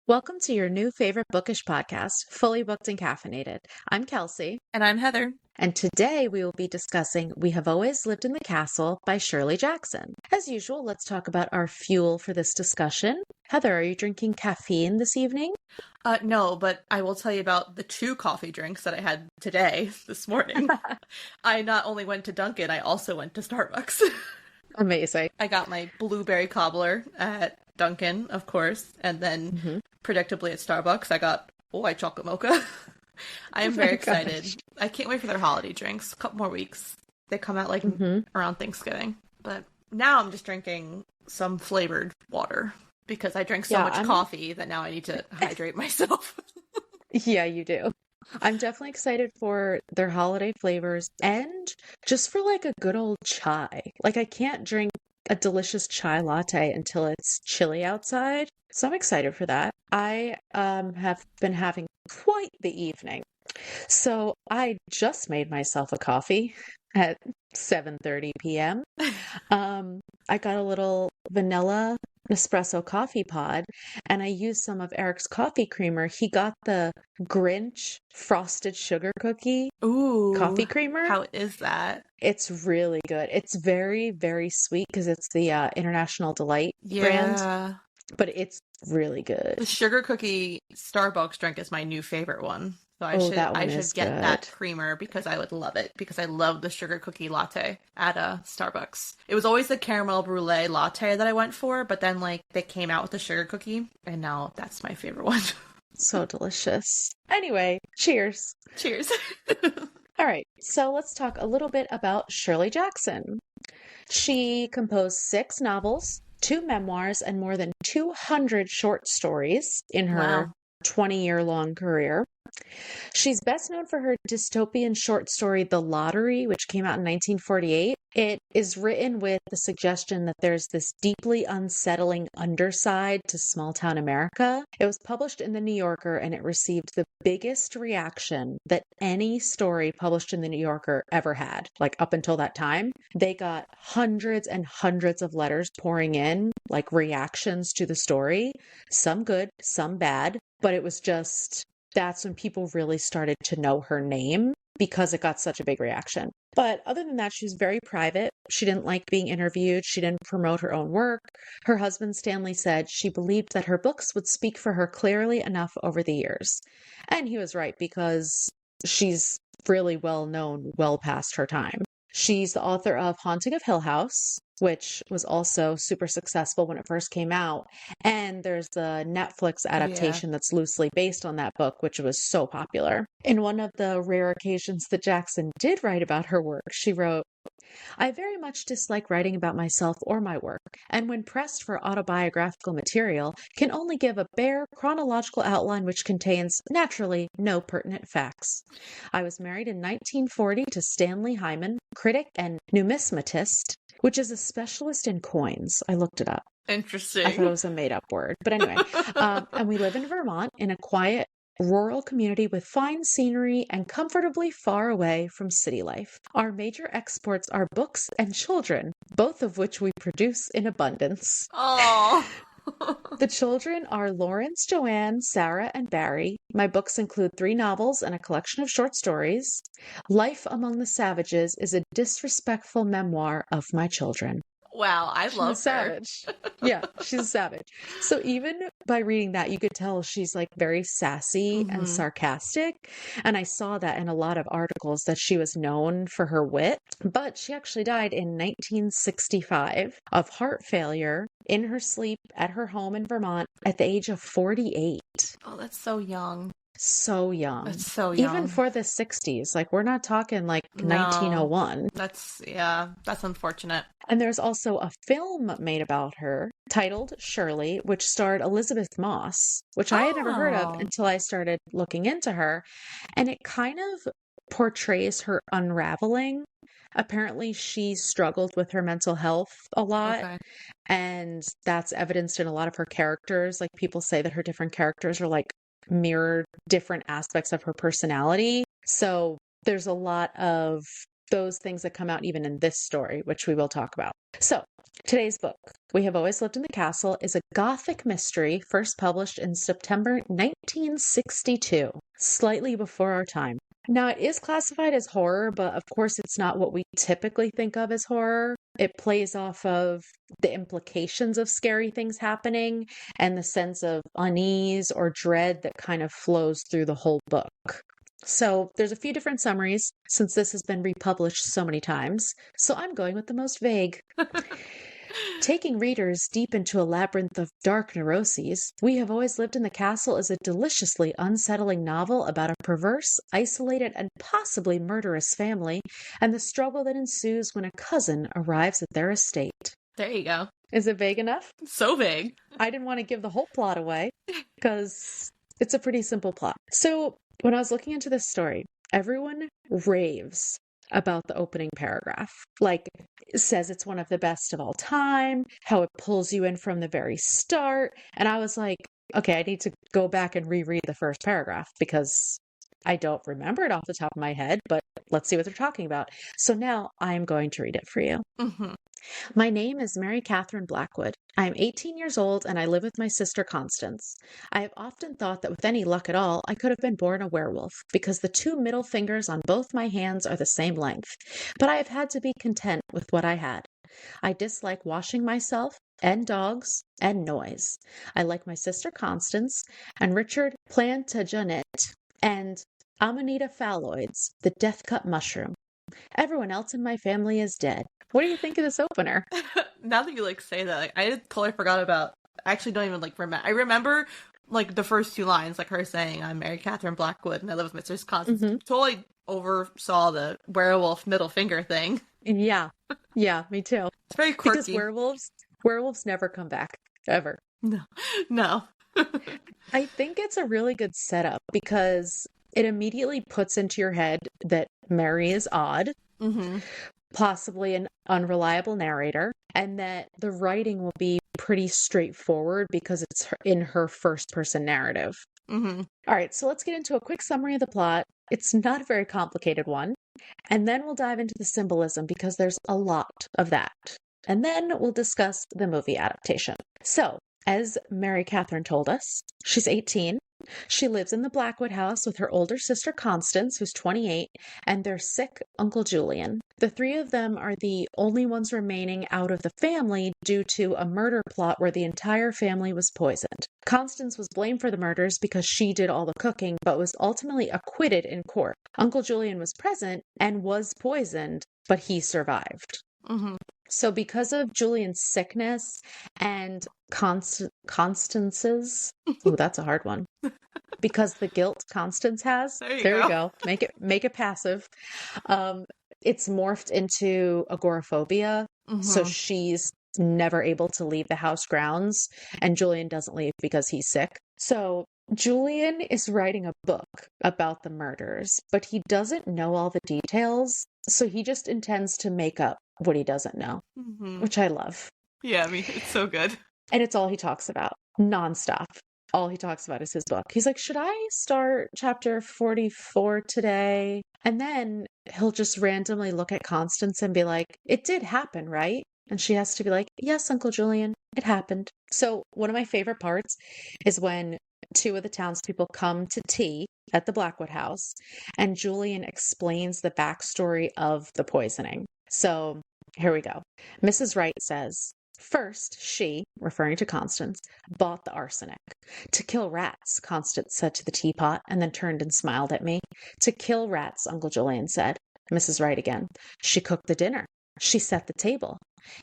Welcome to your new favorite bookish podcast, Fully Booked and Caffeinated. I'm Kelsey, And I'm Heather. and today we will be discussing We Have Always Lived in the Castle by Shirley Jackson. As usual, let's talk about our fuel for this discussion. Heather, are you drinking caffeine this evening? No, but I will tell you about the 2 coffee drinks that I had today, this morning. I not only went to Dunkin', I also went to Starbucks. Amazing. I got my blueberry cobbler at Dunkin', of course, and then predictably at Starbucks, I got a white chocolate mocha. I am very excited. Gosh. I can't wait for their holiday drinks. A couple more weeks. They come out around Thanksgiving. But now I'm just drinking some flavored water because I drank so much coffee that now I need to hydrate myself. Yeah, you do. I'm definitely excited for their holiday flavors and just for like a good old chai. Like I can't drink a delicious chai latte until it's chilly outside. So I'm excited for that. I have been having quite the evening. So I just made myself a coffee at 7:30 p.m. I got a little vanilla Nespresso coffee pod and I used some of Eric's coffee creamer. He got the Grinch frosted sugar cookie Ooh, coffee creamer. how is that? It's really good. It's very, very sweet because it's the International Delight brand, Yeah. but it's really good. The sugar cookie Starbucks drink is my new favorite one. So That I one should is get that good. creamer because I would love it because I love the sugar cookie latte at Starbucks. It was always the caramel brulee latte that I went for, but then like they came out with the sugar cookie and now that's my favorite one. So delicious. Anyway, cheers. Cheers. All right, so let's talk a little bit about Shirley Jackson. She composed 6 novels, 2 memoirs, and more than 200 short stories in her Wow. 20-year-long career. She's best known for her dystopian short story, The Lottery, which came out in 1948. It is written with the suggestion that there's this deeply unsettling underside to small town America. It was published in The New Yorker and it received the biggest reaction that any story published in The New Yorker ever had. Like up until that time, they got hundreds and hundreds of letters pouring in, like reactions to the story, some good, some bad, but it was just that's when people really started to know her name because it got such a big reaction. But other than that, she was very private. She didn't like being interviewed. She didn't promote her own work. Her husband, Stanley, said she believed that her books would speak for her clearly enough over the years. And he was right because she's really well known well past her time. She's the author of Haunting of Hill House, which was also super successful when it first came out. And there's the Netflix Oh yeah. adaptation that's loosely based on that book, which was so popular. In one of the rare occasions that Jackson did write about her work, she wrote, I very much dislike writing about myself or my work, and when pressed for autobiographical material, can only give a bare chronological outline which contains, naturally, no pertinent facts. I was married in 1940 to Stanley Hyman, critic and numismatist, which is a specialist in coins. I looked it up. I thought it Interesting. was a made up word. But anyway, and we live in Vermont in a quiet, rural community with fine scenery and comfortably far away from city life. Our major exports are books and children, both of which we produce in abundance. Oh. The children are Lawrence, Joanne, Sarah, and Barry. My books include 3 novels and a collection of short stories. Life Among the Savages is a disrespectful memoir of my children. Wow, I She's a love her. savage. Yeah, she's a savage. So even by reading that, you could tell she's like very sassy and hmm sarcastic. And I saw that in a lot of articles that she was known for her wit. But she actually died in 1965 of heart failure in her sleep at her home in Vermont at the age of 48. Oh, that's so young. So young. That's so Even young. for the 60s. Like we're not talking like No, 1901. that's unfortunate. And there's also a film made about her titled Shirley, which starred Elizabeth Moss, which I had never heard of Oh, until I started looking into her. And it kind of portrays her unraveling. Apparently, she struggled with her mental health a lot, okay. and that's evidenced in a lot of her characters. Like people say that her different characters are like mirrored different aspects of her personality. So there's a lot of those things that come out even in this story, which we will talk about. So Today's book, We Have Always Lived in the Castle, is a Gothic mystery first published in September 1962, slightly before our time. Now, it is classified as horror, but of course, it's not what we typically think of as horror. It plays off of the implications of scary things happening and the sense of unease or dread that kind of flows through the whole book. So there's a few different summaries since this has been republished so many times. So I'm going with the most vague. Taking readers deep into a labyrinth of dark neuroses, We Have Always Lived in the Castle is a deliciously unsettling novel about a perverse, isolated, and possibly murderous family and the struggle that ensues when a cousin arrives at their estate. There you go. Is it vague enough? So vague. I didn't want to give the whole plot away because it's a pretty simple plot. So when I was looking into this story, everyone raves about the opening paragraph. Like, it says it's one of the best of all time, how it pulls you in from the very start. And I was like, okay, I need to go back and reread the first paragraph because I don't remember it off the top of my head, but let's see what they're talking about. So now I'm going to read it for you. Mm-hmm. My name is Mary Catherine Blackwood. I am 18 years old and I live with my sister Constance. I have often thought that with any luck at all, I could have been born a werewolf because the two middle fingers on both my hands are the same length. But I have had to be content with what I had. I dislike washing myself and dogs and noise. I like my sister Constance and Richard Plantagenet and Amanita phalloides, the death cup mushroom. Everyone else in my family is dead. What do you think of this opener? Now that you say that, I totally forgot about. I actually don't even remember. I remember the first two lines, her saying, "I'm Mary Catherine Blackwood and I live with Mr. Constance." Mm-hmm. Totally oversaw the werewolf middle finger thing. Yeah, me too. It's very quirky. Because werewolves never come back ever. No. I think it's a really good setup because it immediately puts into your head that Mary is odd. Mm-hmm. Possibly an unreliable narrator, and that the writing will be pretty straightforward because it's in her first-person narrative. Mm-hmm. All right, so let's get into a quick summary of the plot. It's not a very complicated one, and then we'll dive into the symbolism because there's a lot of that. And then we'll discuss the movie adaptation. So, as Mary Catherine told us, she's 18. She lives in the Blackwood house with her older sister Constance, who's 28, and their sick Uncle Julian. The three of them are the only ones remaining out of the family due to a murder plot where the entire family was poisoned. Constance was blamed for the murders because she did all the cooking, but was ultimately acquitted in court. Uncle Julian was present and was poisoned, but he survived. Mm-hmm. So because of Julian's sickness and Constance's, oh, that's a hard one. Because the guilt Constance has, there you go. Make it passive. It's morphed into agoraphobia. Mm-hmm. So she's never able to leave the house grounds, and Julian doesn't leave because he's sick. So Julian is writing a book about the murders, but he doesn't know all the details. So he just intends to make up what he doesn't know, mm-hmm. which I love. Yeah, I mean, it's so good. And it's all he talks about, nonstop. All he talks about is his book. He's like, should I start chapter 44 today? And then he'll just randomly look at Constance and be like, it did happen, right? And she has to be like, yes, Uncle Julian, it happened. So one of my favorite parts is when two of the townspeople come to tea at the Blackwood house, and Julian explains the backstory of the poisoning. So here we go. Mrs. Wright says, first, she, referring to Constance, bought the arsenic. To kill rats, Constance said to the teapot, and then turned and smiled at me. To kill rats, Uncle Julian said. Mrs. Wright again. She cooked the dinner. She set the table.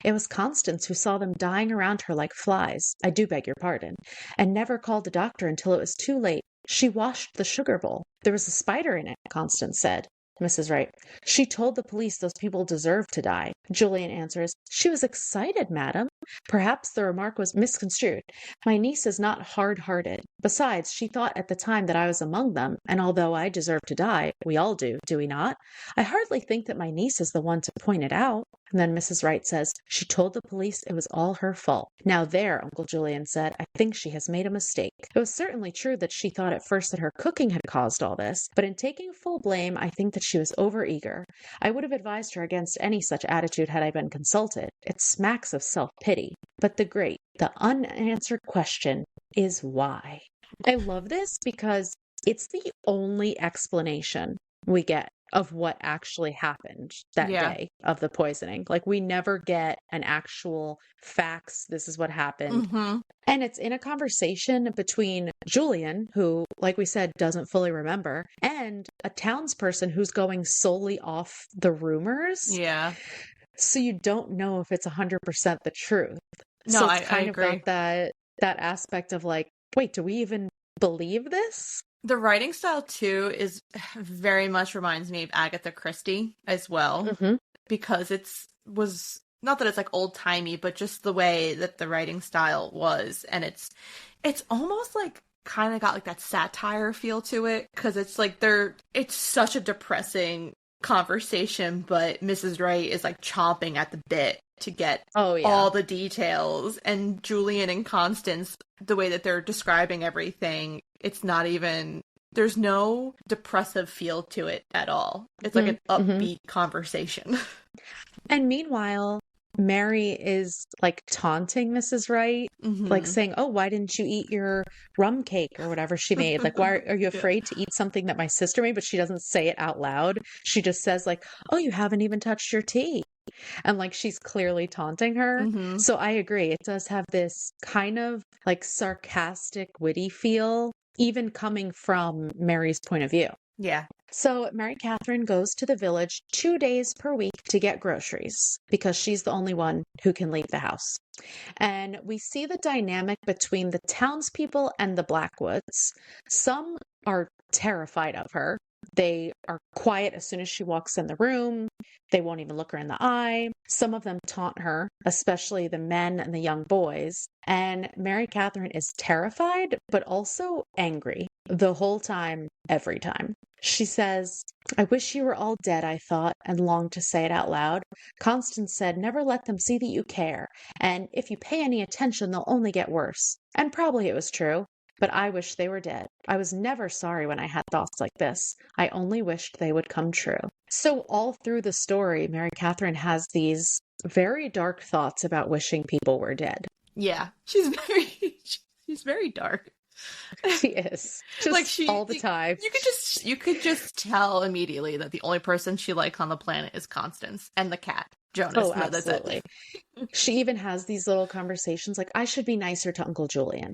It was Constance who saw them dying around her like flies, I do beg your pardon, and never called the doctor until it was too late. She washed the sugar bowl. There was a spider in it, Constance said. Mrs. Wright. She told the police those people deserved to die. Julian answers, she was excited, madam. Perhaps the remark was misconstrued. My niece is not hard-hearted. Besides, she thought at the time that I was among them, and although I deserve to die, we all do we not? I hardly think that my niece is the one to point it out. And then Mrs. Wright says, she told the police it was all her fault. Now there, Uncle Julian said, I think she has made a mistake. It was certainly true that she thought at first that her cooking had caused all this, but in taking full blame, I think that she was overeager. I would have advised her against any such attitude had I been consulted. It smacks of self-pity. But the unanswered question is why? I love this because it's the only explanation we get of what actually happened that day of the poisoning. Like, we never get an actual facts, this is what happened. Mm-hmm. And it's in a conversation between Julian, who, like we said, doesn't fully remember, and a townsperson who's going solely off the rumors. Yeah. So you don't know if it's 100% the truth. No, so it's I kind agree. of got that aspect of like, wait, do we even believe this? The writing style, too, is very much reminds me of Agatha Christie as well, because was not that it's like old timey, but just the way that the writing style was. And it's almost like kind of got like that satire feel to it, because it's like it's such a depressing conversation, but Mrs. Wright is like chomping at the bit to get all the details. And Julian and Constance, the way that they're describing everything, it's not even, there's no depressive feel to it at all. It's like an upbeat conversation. And meanwhile, Mary is like taunting Mrs. Wright, like saying, oh, why didn't you eat your rum cake or whatever she made? Like, why are you afraid to eat something that my sister made? But she doesn't say it out loud. She just says like, oh, you haven't even touched your tea. And like, she's clearly taunting her. So I agree. It does have this kind of like sarcastic, witty feel, even coming from Mary's point of view. Yeah. So Mary Catherine goes to the village 2 days per week to get groceries because she's the only one who can leave the house. And we see the dynamic between the townspeople and the Blackwoods. Some are terrified of her. They are quiet as soon as she walks in the room. They won't even look her in the eye. Some of them taunt her, especially the men and the young boys. And Mary Catherine is terrified, but also angry the whole time, every time. She says, I wish you were all dead, I thought, and longed to say it out loud. Constance said, never let them see that you care. And if you pay any attention, they'll only get worse. And probably it was true. But I wish they were dead. I was never sorry when I had thoughts like this. I only wished they would come true. So all through the story, Mary Catherine has these very dark thoughts about wishing people were dead. Yeah, she's very dark. She is. Just like all the time. You could just tell immediately that the only person she likes on the planet is Constance and the cat. Jonas. Oh, absolutely. She even has these little conversations like, I should be nicer to Uncle Julian.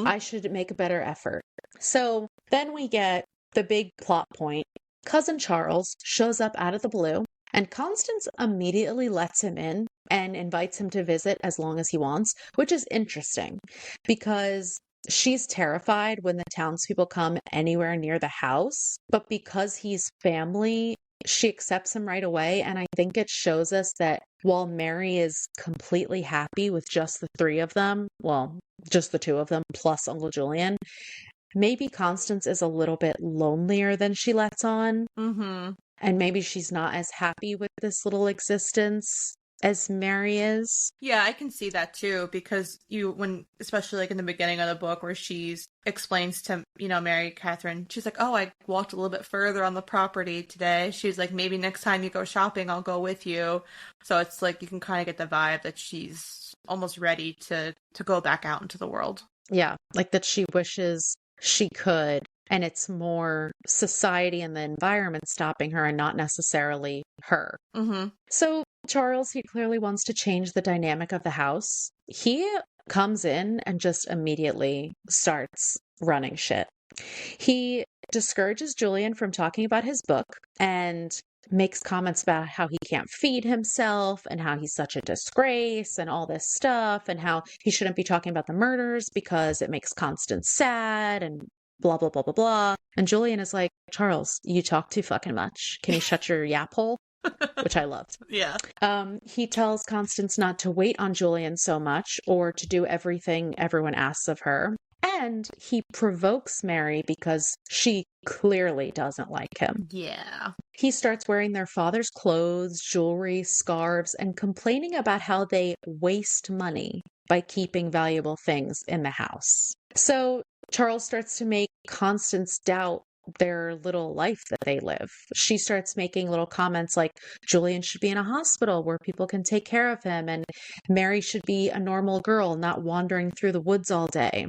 I should make a better effort. So then we get the big plot point. Cousin Charles shows up out of the blue, and Constance immediately lets him in and invites him to visit as long as he wants, which is interesting because she's terrified when the townspeople come anywhere near the house, but because he's family, she accepts him right away. And I think it shows us that while Mary is completely happy with just the three of them, well, just the two of them plus Uncle Julian, maybe Constance is a little bit lonelier than she lets on. And maybe she's not as happy with this little existence as Mary is. Yeah, I can see that too, because especially like in the beginning of the book where she's explains to, Mary Catherine, she's like, oh, I walked a little bit further on the property today. She's like, maybe next time you go shopping, I'll go with you. So it's like, you can kind of get the vibe that she's almost ready to go back out into the world. Yeah, like that she wishes she could. And it's more society and the environment stopping her and not necessarily her. So Charles, he clearly wants to change the dynamic of the house. He comes in and just immediately starts running shit. He discourages Julian from talking about his book and makes comments about how he can't feed himself and how he's such a disgrace and all this stuff and how he shouldn't be talking about the murders because it makes Constance sad and blah, blah, blah, blah, blah. And Julian is like, Charles, you talk too fucking much. Can you shut your yap hole? which I loved. Yeah. He tells Constance not to wait on Julian so much or to do everything everyone asks of her. And he provokes Mary because she clearly doesn't like him. Yeah. He starts wearing their father's clothes, jewelry, scarves, and complaining about how they waste money by keeping valuable things in the house. So Charles starts to make Constance doubt their little life that they live. She starts making little comments like Julian should be in a hospital where people can take care of him, and Mary should be a normal girl, not wandering through the woods all day.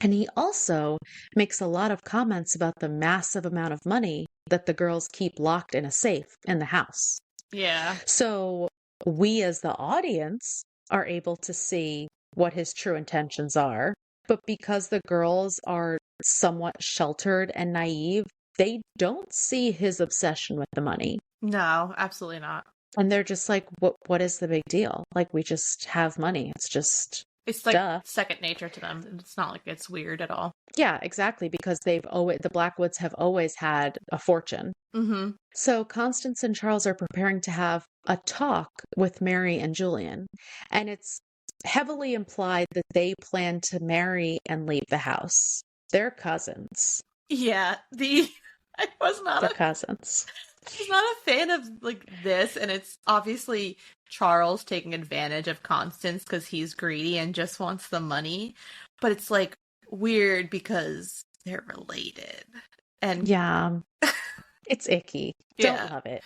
And he also makes a lot of comments about the massive amount of money that the girls keep locked in a safe in the house. Yeah. So we as the audience are able to see what his true intentions are. But because the girls are somewhat sheltered and naive, they don't see his obsession with the money. No, absolutely not. And they're just like, what is the big deal? Like, we just have money. It's like duh. second nature to them. It's not like it's weird at all. Yeah, exactly. Because the Blackwoods have always had a fortune. Mm-hmm. So Constance and Charles are preparing to have a talk with Mary and Julian. And it's heavily implied that they plan to marry and leave the house. They're cousins. Yeah. I was not They're cousins. I was not a fan of like this, and it's obviously Charles taking advantage of Constance because he's greedy and just wants the money. But it's like weird because they're related. And yeah, it's icky. Yeah. Don't love it.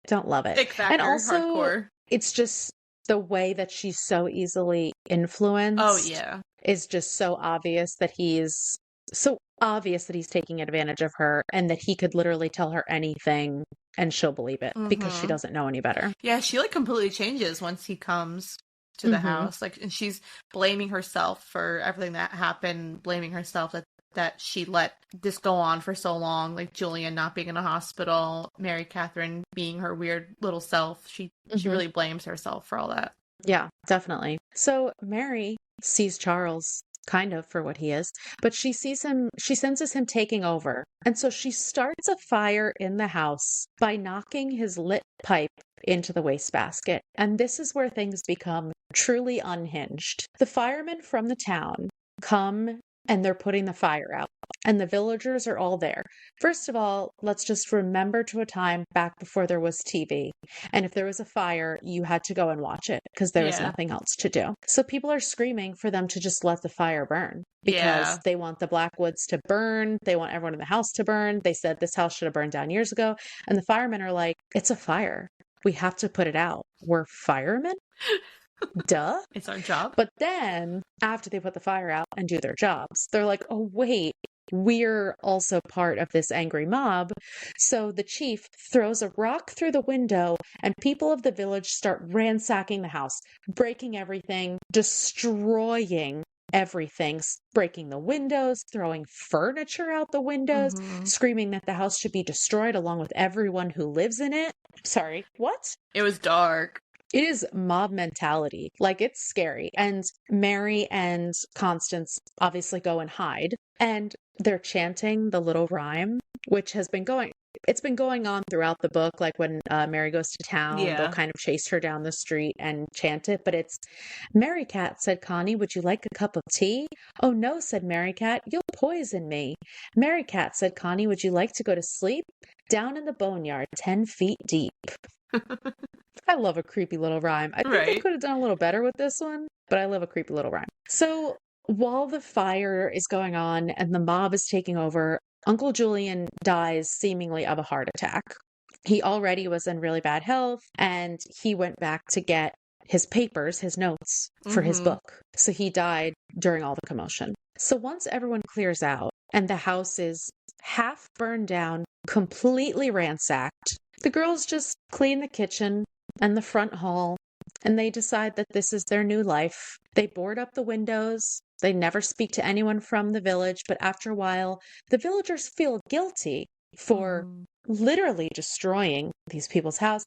Don't love it. Ick factor, and also, hardcore. It's just the way that she's so easily influenced. Oh, yeah. Is just so obvious that he's taking advantage of her, and that he could literally tell her anything and she'll believe it because she doesn't know any better. Yeah, she like completely changes once he comes to the house. Like, and she's blaming herself for everything that happened, blaming herself that she let this go on for so long, like Julian not being in a hospital, Mary Catherine being her weird little self. She really blames herself for all that. Yeah, definitely. So Mary sees Charles kind of for what he is, but she senses him taking over. And so she starts a fire in the house by knocking his lit pipe into the wastebasket. And this is where things become truly unhinged. The firemen from the town come and they're putting the fire out. And the villagers are all there. First of all, let's just remember to a time back before there was TV. And if there was a fire, you had to go and watch it because there was nothing else to do. So people are screaming for them to just let the fire burn because they want the Blackwoods to burn. They want everyone in the house to burn. They said this house should have burned down years ago. And the firemen are like, it's a fire. We have to put it out. We're firemen? Duh. It's our job. But then after they put the fire out and do their jobs, they're like, oh, wait, we're also part of this angry mob. So the chief throws a rock through the window and people of the village start ransacking the house, breaking everything, destroying everything, breaking the windows, throwing furniture out the windows, screaming that the house should be destroyed along with everyone who lives in it. Sorry, what? It was dark. It is mob mentality. Like, it's scary. And Mary and Constance obviously go and hide. And they're chanting the little rhyme, which has been going... It's been going on throughout the book. Like, when Mary goes to town, they'll kind of chase her down the street and chant it. But it's, Mary Cat, said Connie, would you like a cup of tea? Oh, no, said Mary Cat, you'll poison me. Mary Cat, said Connie, would you like to go to sleep? Down in the boneyard, 10 feet deep. I love a creepy little rhyme. I think they could have done a little better with this one, but I love a creepy little rhyme. So while the fire is going on and the mob is taking over, Uncle Julian dies seemingly of a heart attack. He already was in really bad health, and he went back to get his papers, his notes for his book. So he died during all the commotion. So once everyone clears out and the house is half burned down, completely ransacked, the girls just clean the kitchen and the front hall, and they decide that this is their new life. They board up the windows. They never speak to anyone from the village, but after a while, the villagers feel guilty for literally destroying these people's house.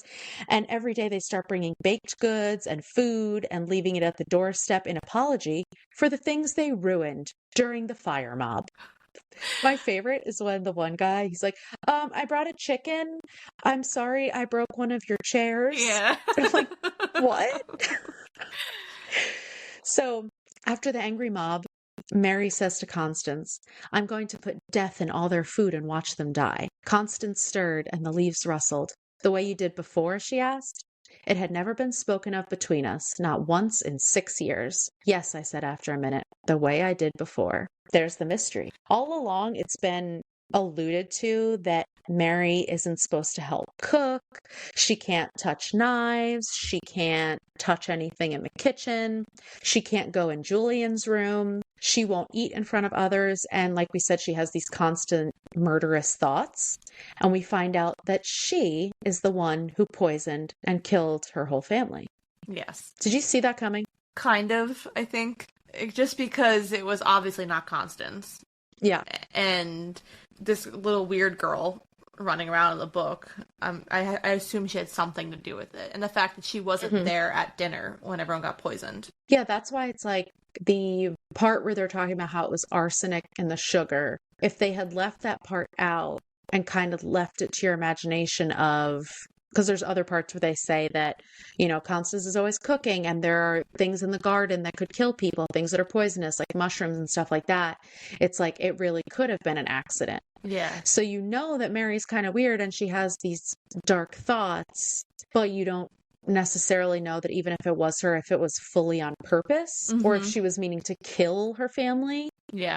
And every day they start bringing baked goods and food and leaving it at the doorstep in apology for the things they ruined during the fire mob. My favorite is when the one guy, he's like, I brought a chicken. I'm sorry I broke one of your chairs. Yeah. And I'm like, what? So after the angry mob, Mary says to Constance, I'm going to put death in all their food and watch them die. Constance stirred and the leaves rustled. The way you did before, she asked. It had never been spoken of between us, not once in 6 years. Yes, I said after a minute, the way I did before. There's the mystery. All along, it's been alluded to that Mary isn't supposed to help cook. She can't touch knives. She can't touch anything in the kitchen. She can't go in Julian's room. She won't eat in front of others. And like we said, she has these constant murderous thoughts. And we find out that she is the one who poisoned and killed her whole family. Yes. Did you see that coming? Kind of, I think. Just because it was obviously not Constance. Yeah. And this little weird girl running around in the book, I assume she had something to do with it. And the fact that she wasn't there at dinner when everyone got poisoned. Yeah, that's why it's like the part where they're talking about how it was arsenic in the sugar. If they had left that part out and kind of left it to your imagination of, because there's other parts where they say that, you know, Constance is always cooking and there are things in the garden that could kill people, things that are poisonous, like mushrooms and stuff like that. It's like it really could have been an accident. Yeah. So you know that Mary's kind of weird and she has these dark thoughts, but you don't necessarily know that even if it was her, if it was fully on purpose or if she was meaning to kill her family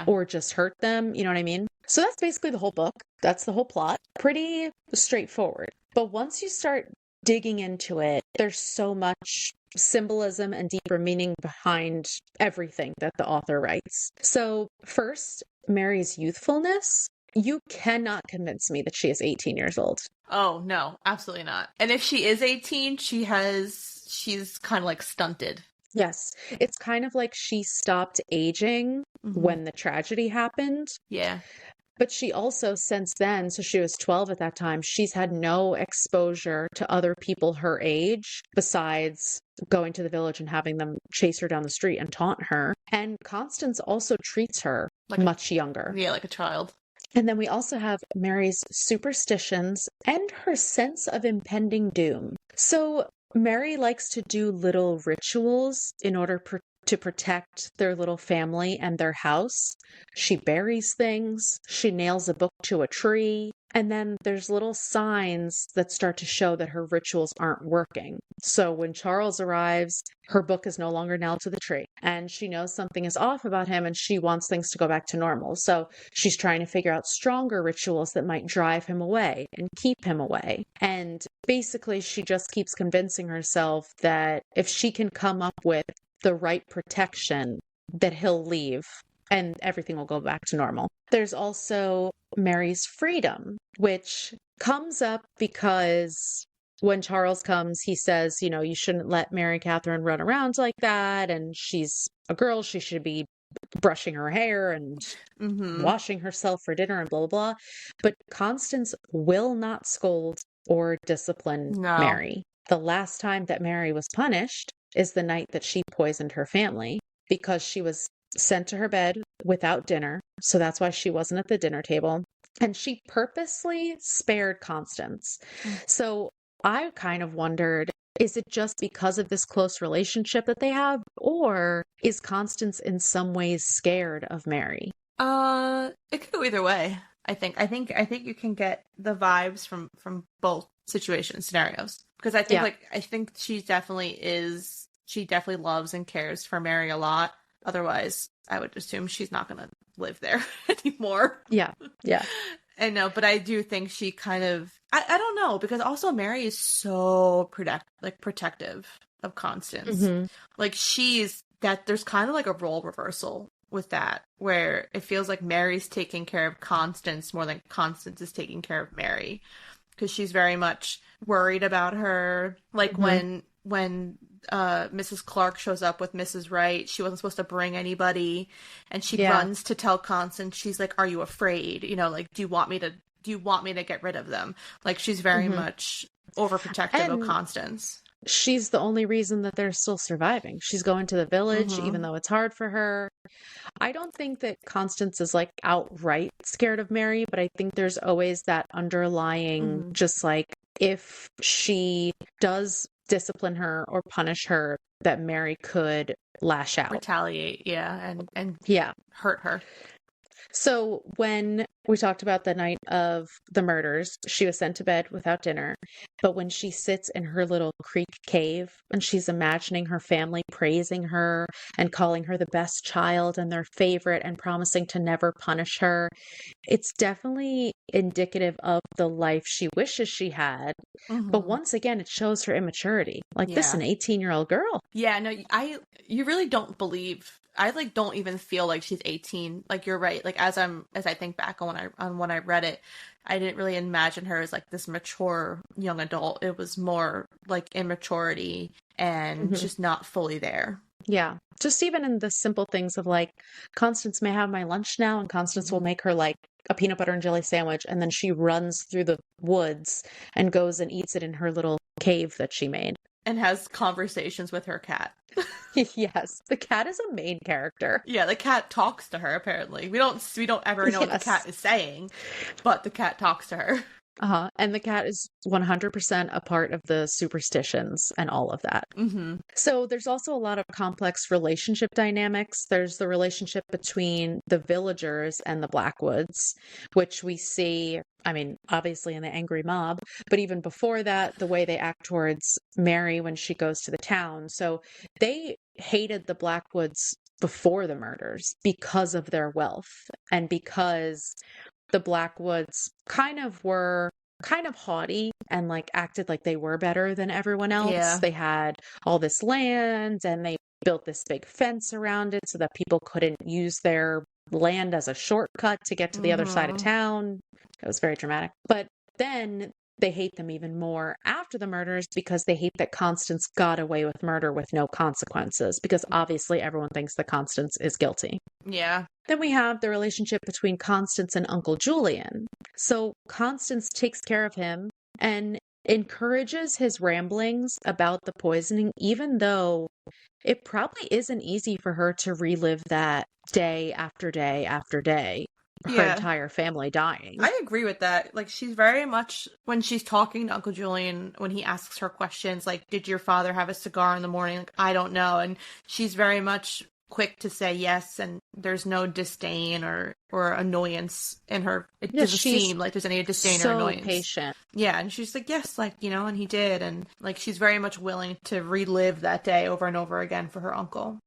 or just hurt them, you know what I mean? So that's basically the whole book. That's the whole plot. Pretty straightforward. But once you start digging into it, there's so much symbolism and deeper meaning behind everything that the author writes. So first, Mary's youthfulness. You cannot convince me that she is 18 years old. Oh, no, absolutely not. And if she is 18, she's kind of like stunted. Yes. It's kind of like she stopped aging when the tragedy happened. Yeah. But she also, since then, so she was 12 at that time, she's had no exposure to other people her age besides going to the village and having them chase her down the street and taunt her. And Constance also treats her like much younger. Yeah, like a child. And then we also have Mary's superstitions and her sense of impending doom. So Mary likes to do little rituals in order to protect their little family and their house. She buries things. She nails a book to a tree. And then there's little signs that start to show that her rituals aren't working. So when Charles arrives, her book is no longer nailed to the tree. And she knows something is off about him and she wants things to go back to normal. So she's trying to figure out stronger rituals that might drive him away and keep him away. And basically, she just keeps convincing herself that if she can come up with the right protection, that he'll leave and everything will go back to normal. There's also Mary's freedom, which comes up because when Charles comes, he says, you know, you shouldn't let Mary Catherine run around like that. And she's a girl. She should be brushing her hair and washing herself for dinner and blah, blah, blah. But Constance will not scold or discipline Mary. The last time that Mary was punished is the night that she poisoned her family because she was sent to her bed without dinner. So that's why she wasn't at the dinner table. And she purposely spared Constance. So I kind of wondered, is it just because of this close relationship that they have? Or is Constance in some ways scared of Mary? It could go either way. I think you can get the vibes from both scenarios. Because I think she definitely loves and cares for Mary a lot. Otherwise, I would assume she's not going to live there anymore. Yeah. I know, but I do think she kind of, I don't know, because also Mary is so protective of Constance. Like there's kind of like a role reversal with that, where it feels like Mary's taking care of Constance more than Constance is taking care of Mary. Because she's very much worried about her. Like when Mrs. Clark shows up with Mrs. Wright, she wasn't supposed to bring anybody, and she runs to tell Constance. She's like, "Are you afraid? You know, like, do you want me to get rid of them?" Like, she's very much overprotective of Constance. She's the only reason that they're still surviving. She's going to the village, even though it's hard for her. I don't think that Constance is like outright scared of Mary, but I think there's always that underlying, just like if she does discipline her or punish her, that Mary could lash out. Retaliate, and yeah, hurt her. So when we talked about the night of the murders, she was sent to bed without dinner. But when she sits in her little creek cave and she's imagining her family praising her and calling her the best child and their favorite and promising to never punish her, it's definitely indicative of the life she wishes she had. But once again, it shows her immaturity. Like, this is an 18-year-old girl. Yeah, no, you really don't believe. I like don't even feel like she's 18. Like, you're right. Like, as I think back on when I read it, I didn't really imagine her as like this mature young adult. It was more like immaturity and just not fully there. Yeah. Just even in the simple things of like, Constance may have my lunch now, and Constance will make her like a peanut butter and jelly sandwich, and then she runs through the woods and goes and eats it in her little cave that she made. And has conversations with her cat. Yes, the cat is a main character. Yeah, the cat talks to her, apparently. We don't ever know what the cat is saying, but the cat talks to her. And the cat is 100% a part of the superstitions and all of that. So there's also a lot of complex relationship dynamics. There's the relationship between the villagers and the Blackwoods, which we see, I mean, obviously in the angry mob, but even before that, the way they act towards Mary when she goes to the town. So they hated the Blackwoods before the murders because of their wealth and because the Blackwoods were kind of haughty and like acted like they were better than everyone else. Yeah. They had all this land and they built this big fence around it so that people couldn't use their land as a shortcut to get to the other side of town. It was very dramatic. But then they hate them even more after the murders because they hate that Constance got away with murder with no consequences, because obviously everyone thinks that Constance is guilty. Yeah. Then we have the relationship between Constance and Uncle Julian. So Constance takes care of him and encourages his ramblings about the poisoning, even though it probably isn't easy for her to relive that day after day after day. Her entire family dying. I agree with that. Like, she's very much, when she's talking to Uncle Julian, when he asks her questions, like, did your father have a cigar in the morning? Like, I don't know. And she's very much quick to say yes, and there's no disdain or annoyance in her. It doesn't seem like there's any disdain or annoyance. Patient. Yeah, and she's like, yes, like, and he did. And, like, she's very much willing to relive that day over and over again for her uncle.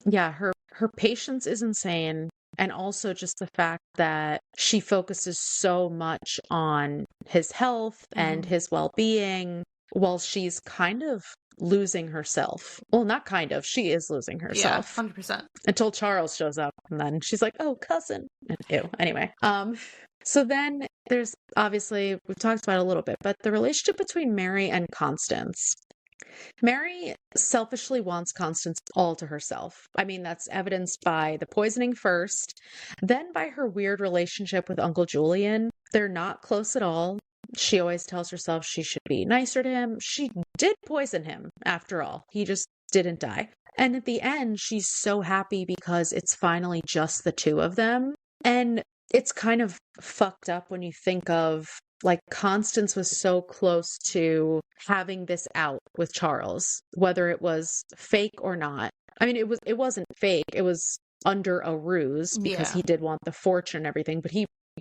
Yeah, her patience is insane. And also just the fact that she focuses so much on his health and his well-being while she's kind of losing herself. Well, not kind of. She is losing herself. Yeah, 100%. Until Charles shows up and then she's like, oh, cousin. Ew. Anyway. So then there's obviously, we've talked about it a little bit, but the relationship between Mary and Constance. Mary selfishly wants Constance all to herself. I mean, that's evidenced by the poisoning first, then by her weird relationship with Uncle Julian. They're not close at all. She always tells herself she should be nicer to him. She did poison him, after all. He just didn't die. And at the end, she's so happy because it's finally just the two of them. And it's kind of fucked up when you think of, like, Constance was so close to having this out with Charles, whether it was fake or not. I mean, it wasn't fake. It was under a ruse because he did want the fortune and everything, but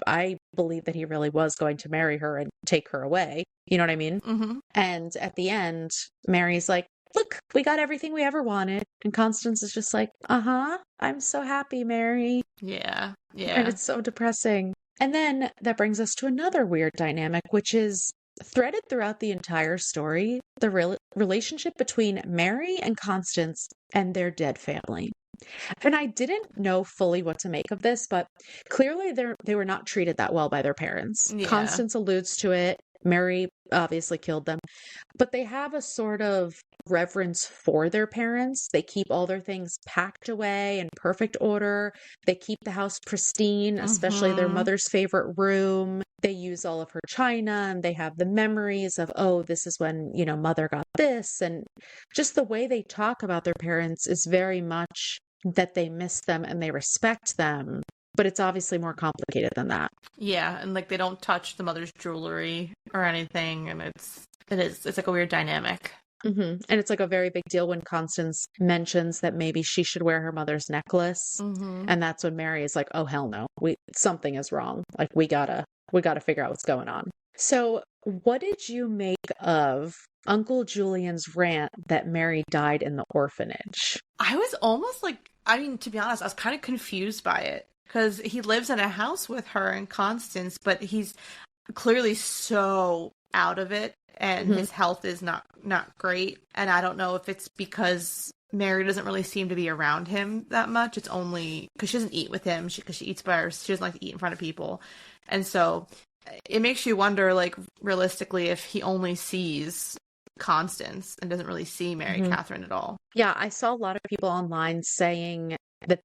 I believe that he really was going to marry her and take her away. You know what I mean? And at the end, Mary's like, look, we got everything we ever wanted. And Constance is just like, I'm so happy, Mary. Yeah. And it's so depressing. And then that brings us to another weird dynamic, which is threaded throughout the entire story, the relationship between Mary and Constance and their dead family. And I didn't know fully what to make of this, but clearly they were not treated that well by their parents. Yeah. Constance alludes to it. Mary obviously killed them. But they have a sort of reverence for their parents. They keep all their things packed away in perfect order. They keep the house pristine, especially their mother's favorite room. They use all of her china, and they have the memories of, oh, this is when, mother got this. And just the way they talk about their parents is very much that they miss them and they respect them. But it's obviously more complicated than that. Yeah, and like they don't touch the mother's jewelry or anything, and it's like a weird dynamic. And it's like a very big deal when Constance mentions that maybe she should wear her mother's necklace. And that's when Mary is like, oh, hell no, something is wrong. Like we gotta figure out what's going on. So what did you make of Uncle Julian's rant that Mary died in the orphanage? I was almost like, I mean, to be honest, I was kind of confused by it because he lives in a house with her and Constance, but he's clearly so out of it. And his health is not great. And I don't know if it's because Mary doesn't really seem to be around him that much. It's only because she doesn't eat with him. Because she eats by herself. She doesn't like to eat in front of people. And so it makes you wonder, like, realistically, if he only sees Constance and doesn't really see Mary Catherine at all. Yeah, I saw a lot of people online saying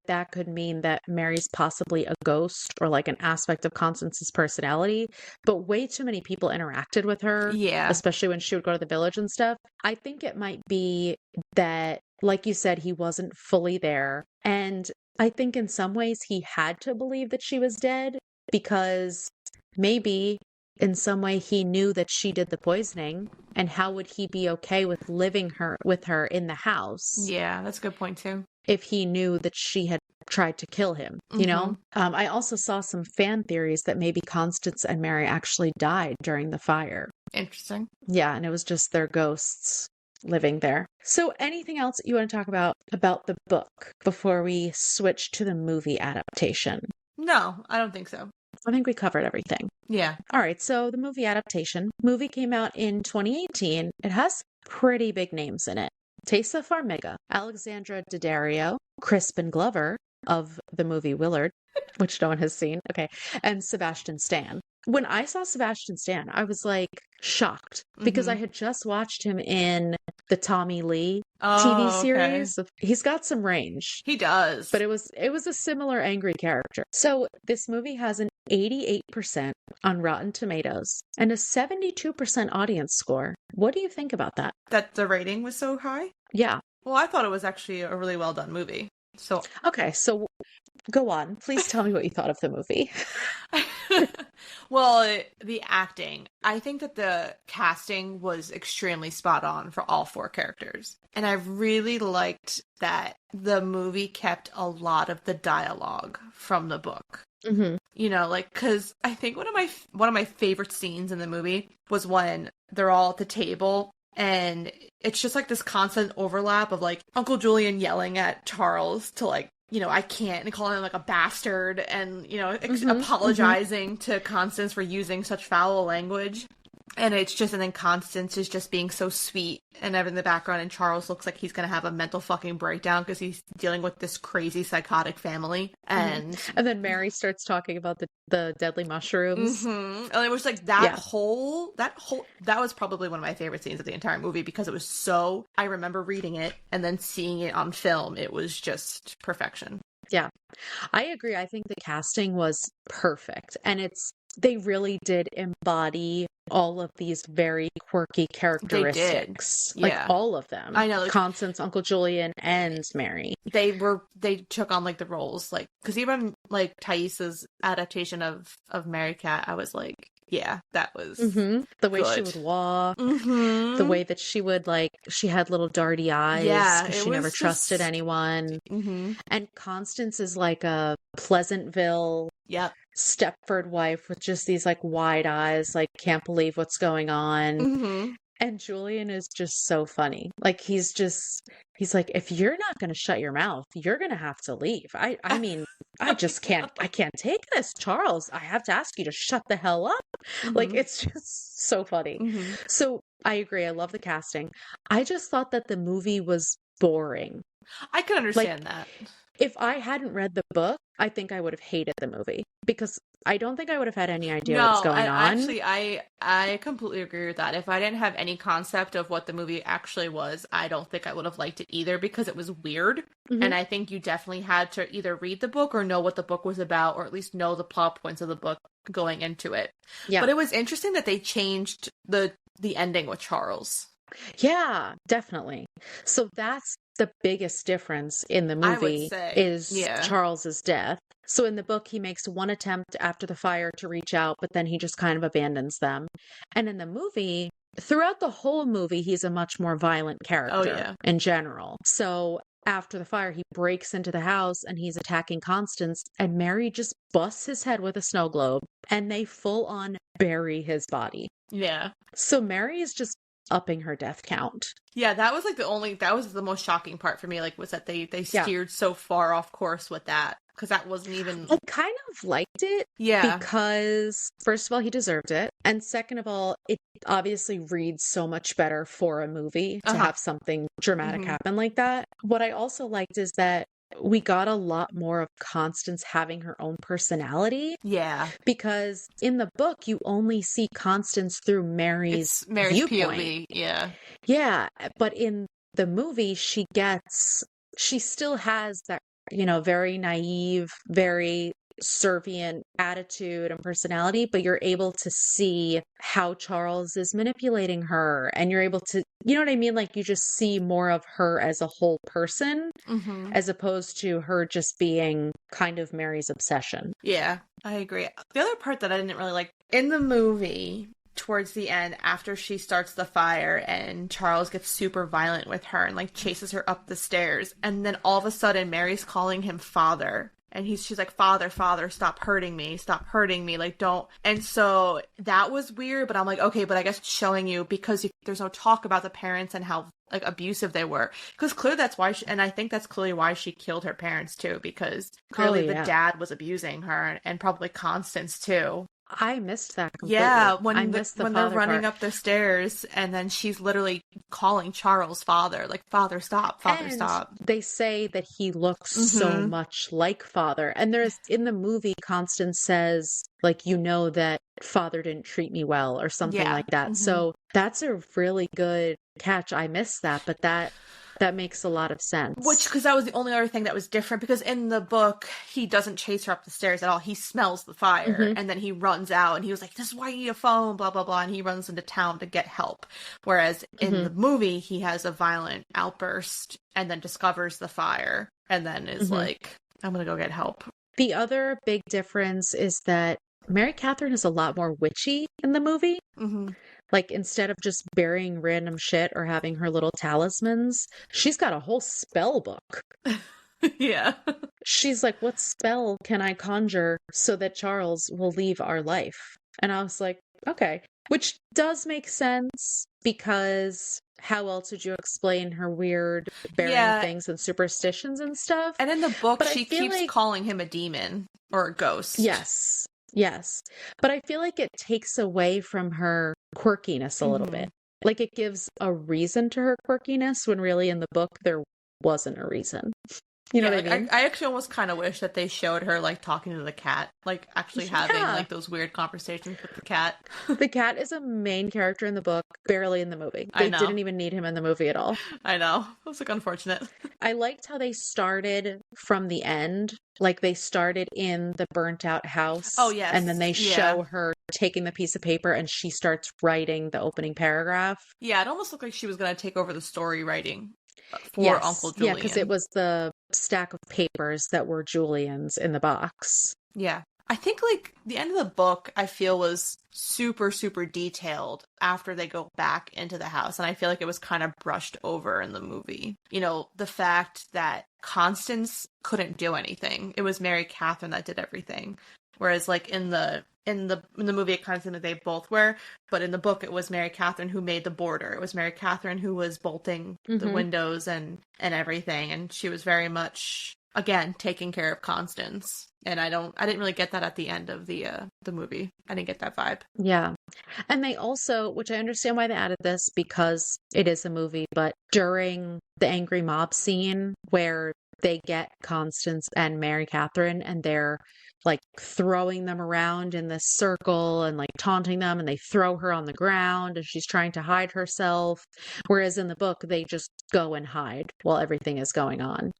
that could mean that Mary's possibly a ghost or like an aspect of Constance's personality, but way too many people interacted with her, especially when she would go to the village and stuff. I think it might be that, like you said, he wasn't fully there. And I think in some ways he had to believe that she was dead because maybe in some way he knew that she did the poisoning, and how would he be okay with living with her in the house? Yeah, that's a good point too. If he knew that she had tried to kill him, you know? I also saw some fan theories that maybe Constance and Mary actually died during the fire. Interesting. Yeah, and it was just their ghosts living there. So anything else you want to talk about the book before we switch to the movie adaptation? No, I don't think so. I think we covered everything. Yeah. All right, so the movie adaptation. Movie came out in 2018. It has pretty big names in it. Tessa Farmiga, Alexandra Daddario, Crispin Glover of the movie Willard, which no one has seen. Okay. And Sebastian Stan. When I saw Sebastian Stan, I was like shocked because I had just watched him in the Tommy Lee TV series. Okay. He's got some range. He does. But it was a similar angry character. So this movie has an 88% on Rotten Tomatoes and a 72% audience score. What do you think about that? That the rating was so high? Yeah. Well, I thought it was actually a really well done movie. So okay, so go on. Please tell me what you thought of the movie. Well, the acting. I think that the casting was extremely spot on for all four characters. And I really liked that the movie kept a lot of the dialogue from the book. You know, like, because I think one of my favorite scenes in the movie was when they're all at the table. And it's just like this constant overlap of like Uncle Julian yelling at Charles to like, you know, I can't, and calling him like a bastard and, you know, apologizing to Constance for using such foul language. And then Constance is just being so sweet and in the background, and Charles looks like he's going to have a mental fucking breakdown because he's dealing with this crazy psychotic family. And then Mary starts talking about the deadly mushrooms. And it was like that was probably one of my favorite scenes of the entire movie because it was so, I remember reading it and then seeing it on film. It was just perfection. Yeah, I agree. I think the casting was perfect, and they really did embody all of these very quirky characteristics. They did. Like all of them. I know. Like, Constance, Uncle Julian, and Mary. They took on like the roles, like, because even like Thais's adaptation of Mary Cat, I was like, yeah, that was the way she would walk, the way that she would she had little darty eyes because she never trusted anyone. And Constance is like a Pleasantville Stepford wife with just these like wide eyes, like can't believe what's going on. And Julian is just so funny. Like he's like, if you're not going to shut your mouth, you're going to have to leave. I mean, I can't take this, Charles. I have to ask you to shut the hell up. Like, it's just so funny. So I agree. I love the casting. I just thought that the movie was boring. I could understand that. If I hadn't read the book, I think I would have hated the movie because I don't think I would have had any idea what's going on. Actually, I completely agree with that. If I didn't have any concept of what the movie actually was, I don't think I would have liked it either because it was weird. And I think you definitely had to either read the book or know what the book was about, or at least know the plot points of the book going into it. Yeah. But it was interesting that they changed the ending with Charles. Yeah, definitely. So that's the biggest difference in the I would movie say. is Yeah. Charles's death. So in the book, he makes one attempt after the fire to reach out, but then he just kind of abandons them. And in the movie, throughout the whole movie, he's a much more violent Oh, character yeah. in general. So after the fire, he breaks into the house and he's attacking Constance, and Mary just busts his head with a snow globe and they full on bury his body. Yeah. So Mary is just upping her death count. Yeah, that was like that was the most shocking part for me, like, was that they Yeah. steered so far off course with that, because that wasn't even. I kind of liked it Yeah. because, first of all, he deserved it. And second of all, it obviously reads so much better for a movie to have something dramatic happen like that. What I also liked is that we got a lot more of Constance having her own personality. Yeah. Because in the book, you only see Constance through Mary's viewpoint. POV, yeah. Yeah, but in the movie, she still has that, very naive, very servient attitude and personality, but you're able to see how Charles is manipulating her, and you're able to, you know what I mean? Like, you just see more of her as a whole person, as opposed to her just being kind of Mary's obsession. Yeah, I agree. The other part that I didn't really like in the movie, towards the end, after she starts the fire and Charles gets super violent with her and like chases her up the stairs, and then all of a sudden Mary's calling him father, and she's like, father, stop hurting me, like, don't. And so that was weird, but I'm like, okay, but I guess it's showing you, because there's no talk about the parents and how like abusive they were, because clearly that's why and I think that's clearly why she killed her parents too, because clearly the dad was abusing her, and probably Constance too. I missed that completely. Yeah, when they're running part. up the stairs, and then she's literally calling Charles father, like, father, stop, father, stop. They say that he looks so much like father. And there's, in the movie, Constance says, like, that father didn't treat me well, or something like that. So that's a really good catch. I missed that, but that makes a lot of sense. Because that was the only other thing that was different, because in the book, he doesn't chase her up the stairs at all. He smells the fire, and then he runs out, and he was like, this is why you need a phone, blah, blah, blah, and he runs into town to get help. Whereas in the movie, he has a violent outburst, and then discovers the fire, and then is like, I'm gonna go get help. The other big difference is that Mary Catherine is a lot more witchy in the movie. Like, instead of just burying random shit or having her little talismans, she's got a whole spell book. Yeah. She's like, what spell can I conjure so that Charles will leave our life? And I was like, okay. Which does make sense, because how else would you explain her weird burying things and superstitions and stuff? And in the book, she keeps calling him a demon or a ghost. Yes. But I feel like it takes away from her quirkiness a little bit. Like, it gives a reason to her quirkiness, when really in the book there wasn't a reason. You know what I mean? I actually almost kind of wish that they showed her like talking to the cat, like actually having like those weird conversations with the cat. The cat is a main character in the book, barely in the movie. They didn't even need him in the movie at all. I know. It was like unfortunate. I liked how they started from the end. Like, they started in the burnt out house. Oh, yes. And then they show her taking the piece of paper, and she starts writing the opening paragraph. Yeah, it almost looked like she was going to take over the story writing for Uncle Julian. Yeah, because it was the stack of papers that were Julian's in the box. Yeah. I think, like, the end of the book, I feel, was super, super detailed after they go back into the house. And I feel like it was kind of brushed over in the movie. You know, the fact that Constance couldn't do anything. It was Mary Catherine that did everything. Whereas, like, in the movie, it kind of seemed like they both were. But in the book, it was Mary Catherine who made the border. It was Mary Catherine who was bolting the windows and everything. And she was very much, again, taking care of Constance. And I didn't really get that at the end of the movie. I didn't get that vibe. Yeah. And they also, which I understand why they added this, because it is a movie, but during the angry mob scene where they get Constance and Mary Catherine, and they're like throwing them around in this circle and like taunting them, and they throw her on the ground and she's trying to hide herself. Whereas in the book, they just go and hide while everything is going on.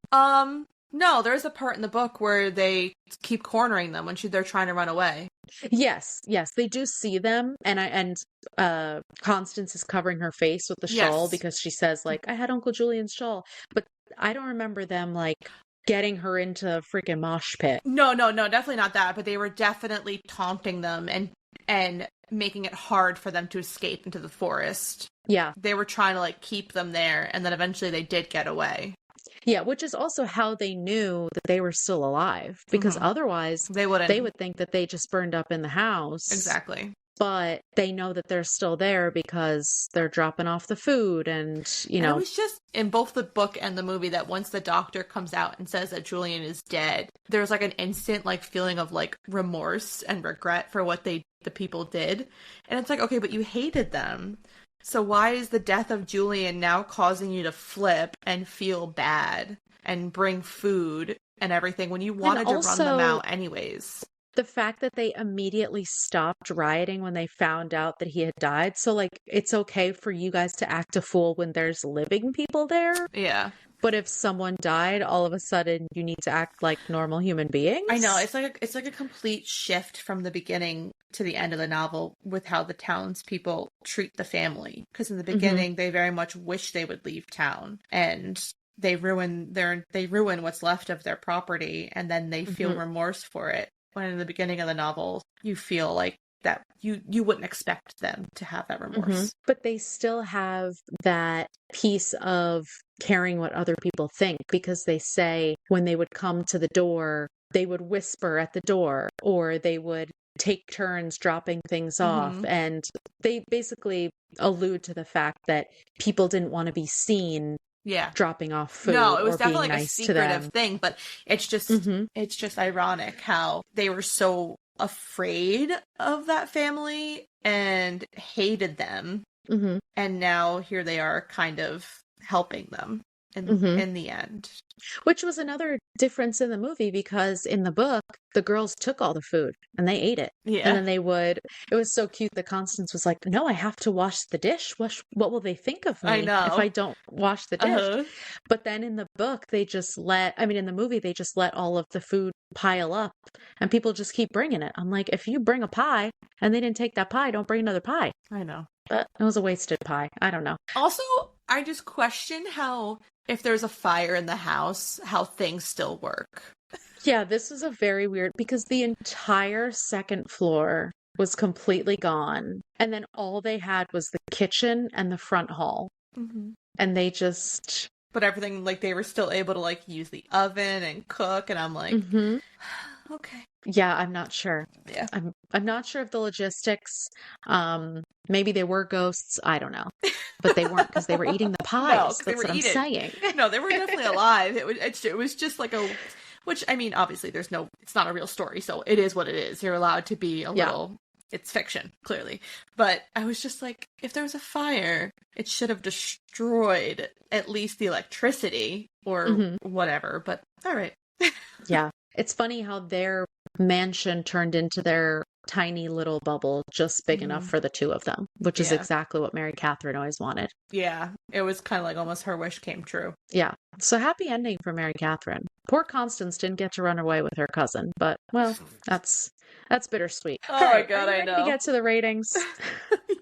No, there's a part in the book where they keep cornering them when they're trying to run away. Yes, they do see them, and Constance is covering her face with the shawl because she says, like, I had Uncle Julian's shawl, but I don't remember them, like, getting her into a freaking mosh pit. No, definitely not that, but they were definitely taunting them and making it hard for them to escape into the forest. Yeah. They were trying to, like, keep them there, and then eventually they did get away. Yeah, which is also how they knew that they were still alive, because otherwise they would think that they just burned up in the house. Exactly. But they know that they're still there because they're dropping off the food and, you know. It was just in both the book and the movie that once the doctor comes out and says that Julian is dead, there's like an instant like feeling of like remorse and regret for what the people did. And it's like, okay, but you hated them. So why is the death of Julian now causing you to flip and feel bad and bring food and everything when you wanted to run them out anyways? The fact that they immediately stopped rioting when they found out that he had died. So, like, it's okay for you guys to act a fool when there's living people there. Yeah. But if someone died, all of a sudden you need to act like normal human beings. I know. It's like a complete shift from the beginning to the end of the novel with how the townspeople treat the family. Because in the beginning, they very much wish they would leave town. And they ruin what's left of their property. And then they feel remorse for it. When in the beginning of the novel, you feel like that you wouldn't expect them to have that remorse. But they still have that piece of caring what other people think, because they say when they would come to the door, they would whisper at the door, or they would take turns dropping things off. And they basically allude to the fact that people didn't want to be seen dropping off food. No, it was definitely like a secretive thing, but it's just it's just ironic how they were so afraid of that family and hated them. And now here they are kind of helping them in the end. Which was another difference in the movie, because in the book, the girls took all the food and they ate it. Yeah. And then it was so cute that Constance was like, no, I have to wash the dish. What will they think of me if I don't wash the dish? But then in the book, in the movie, they just let all of the food pile up and people just keep bringing it. I'm like, if you bring a pie and they didn't take that pie, don't bring another pie. I know. But it was a wasted pie. I don't know. Also, I just question how, if there's a fire in the house, how things still work. Yeah, this is a very weird, because the entire second floor was completely gone. And then all they had was the kitchen and the front hall. And they just... But everything, like, they were still able to, like, use the oven and cook. And I'm like, okay. Yeah, I'm not sure. Yeah. I'm not sure of the logistics. Maybe they were ghosts. I don't know. But they weren't, because they were eating the pies. That's what I'm saying. No, they were definitely alive. It was just like which, I mean, obviously it's not a real story, so it is what it is. You're allowed to be a little, it's fiction, clearly. But I was just like, if there was a fire, it should have destroyed at least the electricity or whatever. But all right. Yeah. It's funny how their mansion turned into their tiny little bubble, just big enough for the two of them, which is exactly what Mary Catherine always wanted. Yeah, it was kind of like almost her wish came true. Yeah, so happy ending for Mary Catherine. Poor Constance didn't get to run away with her cousin, but, well, that's bittersweet. Oh my God, I know. Ready to get to the ratings?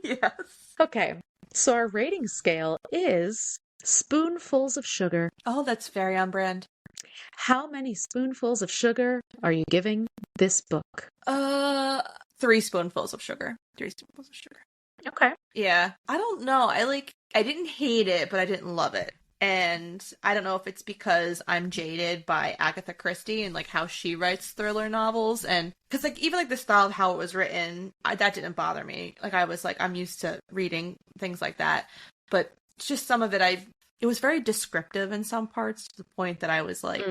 Yes. Okay, so our rating scale is spoonfuls of sugar. Oh, that's very on brand. How many spoonfuls of sugar are you giving this book? 3 spoonfuls of sugar. 3 spoonfuls of sugar. Okay. Yeah. I don't know. I didn't hate it, but I didn't love it. And I don't know if it's because I'm jaded by Agatha Christie and like how she writes thriller novels, and because like even like the style of how it was written, that didn't bother me. Like I was like, I'm used to reading things like that, but just some of it, it was very descriptive in some parts to the point that I was like,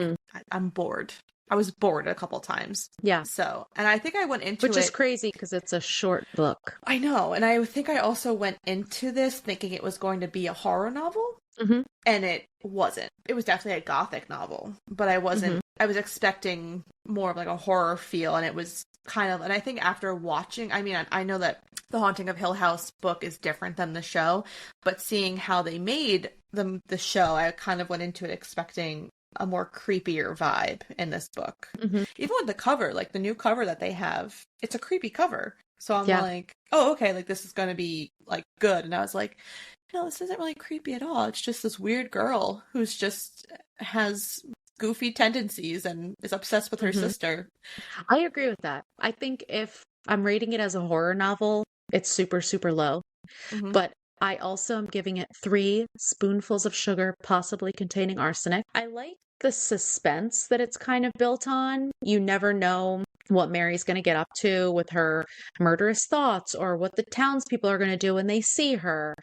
I'm bored. I was bored a couple times. Yeah. So, and I think I went into Which is crazy because it's a short book. I know. And I think I also went into this thinking it was going to be a horror novel. And it wasn't. It was definitely a gothic novel, but I wasn't. I was expecting more of like a horror feel, and it was kind of, and I think after watching, I mean, I know that The Haunting of Hill House book is different than the show, but seeing how they made the show, I kind of went into it expecting a more creepier vibe in this book. Mm-hmm. Even with the cover, like the new cover that they have, it's a creepy cover. So I'm Yeah. like, oh, okay, like this is going to be like good. And I was like, no, this isn't really creepy at all. It's just this weird girl who's just has goofy tendencies and is obsessed with her sister. I agree with that. I think if I'm rating it as a horror novel, it's super, super low. But I also am giving it 3 spoonfuls of sugar, possibly containing arsenic. I like the suspense that it's kind of built on. You never know what Mary's going to get up to with her murderous thoughts or what the townspeople are going to do when they see her.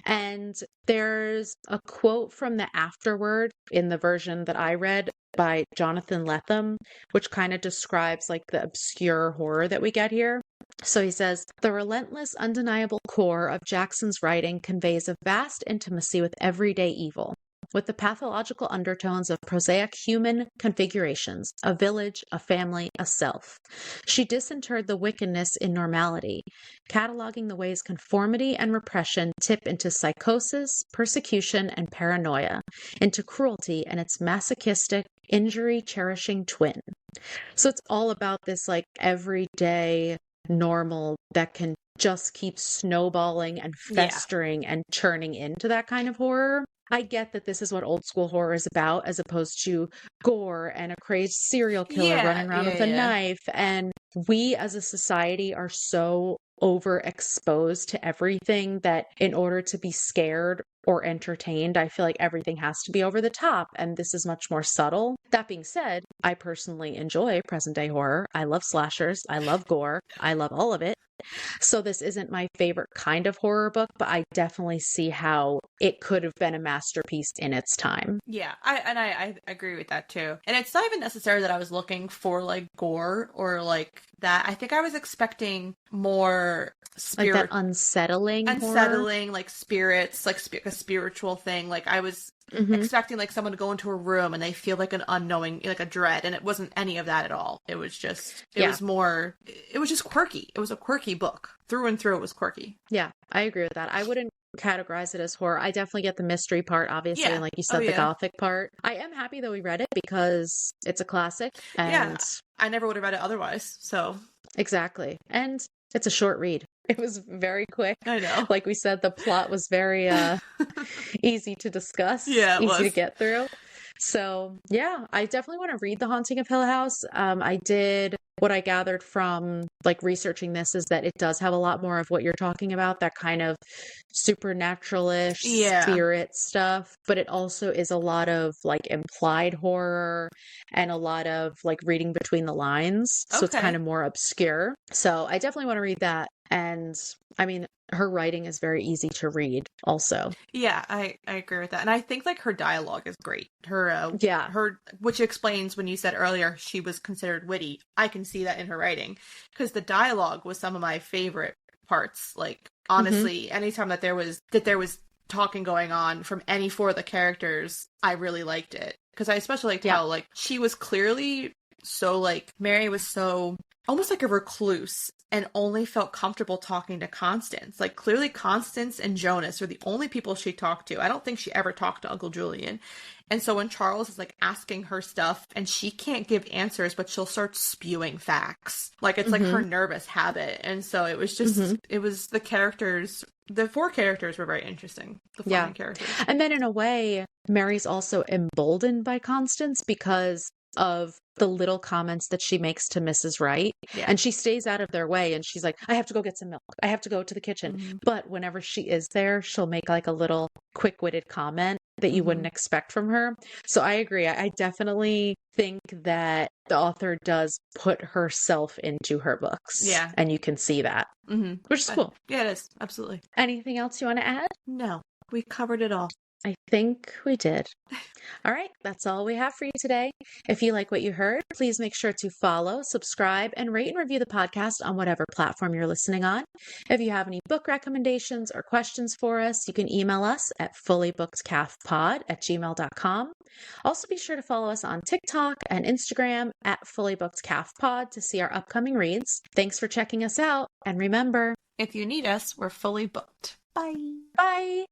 And there's a quote from the afterword in the version that I read by Jonathan Lethem, which kind of describes like the obscure horror that we get here. So he says, the relentless, undeniable core of Jackson's writing conveys a vast intimacy with everyday evil, with the pathological undertones of prosaic human configurations, a village, a family, a self. She disinterred the wickedness in normality, cataloging the ways conformity and repression tip into psychosis, persecution, and paranoia, into cruelty and its masochistic, injury-cherishing twin. So it's all about this like everyday normal that can just keep snowballing and festering and turning into that kind of horror. I get that this is what old school horror is about, as opposed to gore and a crazed serial killer running around with a knife. And we as a society are so overexposed to everything that in order to be scared or entertained, I feel like everything has to be over the top, and this is much more subtle. That being said, I personally enjoy present day horror. I love slashers. I love gore. I love all of it. So this isn't my favorite kind of horror book, but I definitely see how it could have been a masterpiece in its time. Yeah, I agree with that too. And it's not even necessary that I was looking for like gore or like that. I think I was expecting more like that unsettling, like spirits, like a spiritual thing. Like I was expecting like someone to go into a room and they feel like an unknowing, like a dread, and it wasn't any of that at all. It was just, it was just quirky. It was a quirky book. Through and through, it was quirky. Yeah, I agree with that. I wouldn't categorize it as horror. I definitely get the mystery part, obviously, and like you said, the gothic part. I am happy that we read it because it's a classic. And I never would have read it otherwise, so. Exactly. And it's a short read. It was very quick. I know. Like we said, the plot was very easy to discuss. Yeah, easy to get through. So, yeah, I definitely want to read The Haunting of Hill House. I did. What I gathered from like researching this is that it does have a lot more of what you're talking about, that kind of supernatural-ish spirit stuff, but it also is a lot of like implied horror and a lot of like reading between the lines. So it's kind of more obscure. So I definitely want to read that. And I mean, her writing is very easy to read also. Yeah, I agree with that. And I think like her dialogue is great. Her which explains when you said earlier she was considered witty. I can see that in her writing, because the dialogue was some of my favorite parts. Like honestly, anytime that there was talking going on from any 4 of the characters, I really liked it, because I especially liked how like she was clearly so like Mary was so almost like a recluse and only felt comfortable talking to Constance. Like clearly Constance and Jonas are the only people she talked to. I don't think she ever talked to Uncle Julian. And so when Charles is like asking her stuff and she can't give answers, but she'll start spewing facts. Like it's like her nervous habit. And so it was just, it was the characters, the 4 characters were very interesting. The 4 main characters. And then in a way, Mary's also emboldened by Constance because of the little comments that she makes to Mrs. Wright. And she stays out of their way and she's like, I have to go get some milk. I have to go to the kitchen. But whenever she is there, she'll make like a little quick-witted comment that you wouldn't expect from her. So I agree. I definitely think that the author does put herself into her books. Yeah. And you can see that, which is cool. Yeah, it is. Absolutely. Anything else you want to add? No, we covered it all. I think we did. All right, that's all we have for you today. If you like what you heard, please make sure to follow, subscribe, and rate and review the podcast on whatever platform you're listening on. If you have any book recommendations or questions for us, you can email us at fullybookedcalfpod@gmail.com. Also, be sure to follow us on TikTok and Instagram at fullybookedcalfpod to see our upcoming reads. Thanks for checking us out, and remember, if you need us, we're fully booked. Bye. Bye.